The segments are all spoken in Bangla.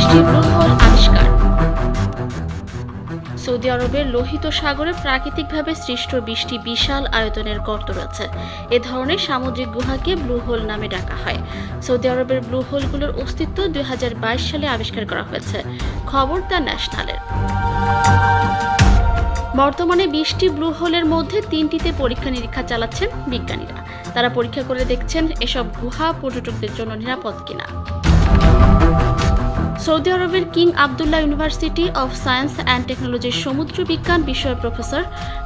20টি ব্লু হোল আবিষ্কার। সৌদি আরবের লোহিত সাগরে প্রাকৃতিকভাবে সৃষ্ট 20টি বিশাল আয়তনের গর্ত রয়েছে। এ ধরনের সামুদ্রিক গুহাকে ব্লু হোল নামে ডাকা হয়। সৌদি আরবের ব্লু হোলগুলোর অস্তিত্ব 2022 সালে আবিষ্কার করা হয়েছে। খবর দ্য ন্যাশনালের। বর্তমানে 20টি ব্লু হোলের মধ্যে 3টিতে পরীক্ষা নিরীক্ষা চালাচ্ছেন বিজ্ঞানীরা। তারা পরীক্ষা করে দেখছেন এসব গুহা পর্যটকদের জন্য নিরাপদ কিনা। সৌদি আরবের King Abdullah university of science and টেকনোলজির সমুদ্র বিজ্ঞান বিষয়ের প্রফেসর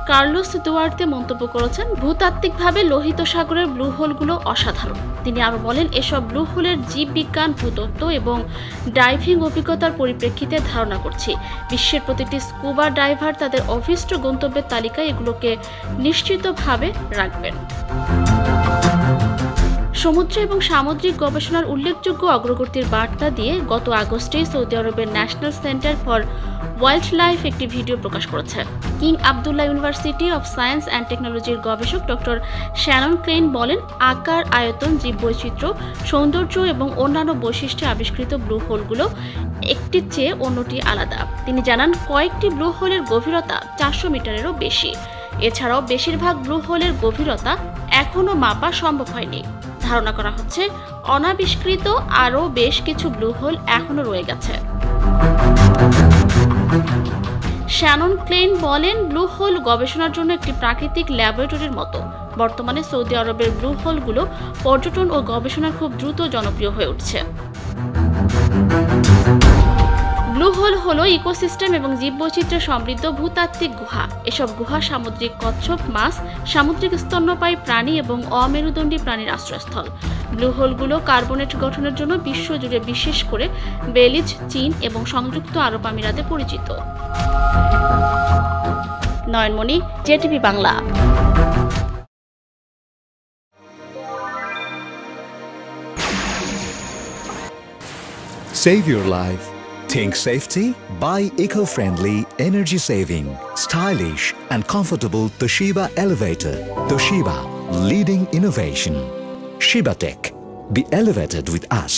কার্লোস দুয়ার্তে মন্তব্য করেছেন, ভূতাত্ত্বিকভাবে লোহিত সাগরের ব্লু হোলগুলো অসাধারণ। তিনি আরও বলেন, এসব ব্লু হোলের জীববিজ্ঞান, ভূতত্ত্ব এবং ডাইভিং অভিজ্ঞতার পরিপ্রেক্ষিতে ধারণা করছি। বিশ্বের প্রতিটি স্কুবা ডাইভার তাদের অভীষ্ট গন্তব্যের তালিকায় এগুলোকে নিশ্চিতভাবে রাখবেন। সমুদ্র এবং সামুদ্রিক গবেষণার উল্লেখযোগ্য অগ্রগতির বার্তা দিয়ে গত আগস্টে সৌদি আরবের national centre for wild life একটি ভিডিও প্রকাশ করেছে। King Abdullah university of science and টেকনোলজির গবেষক ডক্টর শ্যানন ক্রেইন বলেন, আকার, আয়তন, জীববৈচিত্র্য, সৌন্দর্য এবং অন্যান্য বৈশিষ্ট্যে আবিষ্কৃত ব্লু হোলগুলো একটির চেয়ে অন্যটি আলাদা। তিনি জানান, কয়েকটি ব্লু হোলের গভীরতা 400 মিটারেরও বেশি। এছাড়াও বেশিরভাগ ব্লু হোলের গভীরতা এখনও মাপা সম্ভব হয়নি। ধারণা করা হচ্ছে অনাবিষ্কৃত আরও বেশ কিছু ব্লু হোল এখনও রয়ে গেছে। শ্যানন ক্লেইন বলেন, ব্লু হোল গবেষণার জন্য একটি প্রাকৃতিক ল্যাবরেটরির মতো। বর্তমানে সৌদি আরবের ব্লু হোলগুলো পর্যটন ও গবেষণার খুব দ্রুত জনপ্রিয় হয়ে উঠছে। ব্লু হোল হলো ইকোসিস্টেম এবং জীববৈচিত্র্যে সমৃদ্ধ ভূতাত্ত্বিক গুহা। এসব গুহা সামুদ্রিক কচ্ছপ, মাছ, সামুদ্রিক স্তন্যপায়ী প্রাণী এবং অমেরুদণ্ডী প্রাণীর আশ্রয়স্থল। ব্লু হোলগুলো কার্বনেট গঠনের জন্য বিশ্বজুড়ে, বিশেষ করে বেলিজ, চীন এবং সংযুক্ত আরব আমিরাতে পরিচিত। Nayanmoni, JTV Bangla. Save your life. Think safety? Buy eco-friendly, energy-saving, stylish and comfortable Toshiba elevator. Toshiba, leading innovation. Shiba Tech. Be elevated with us.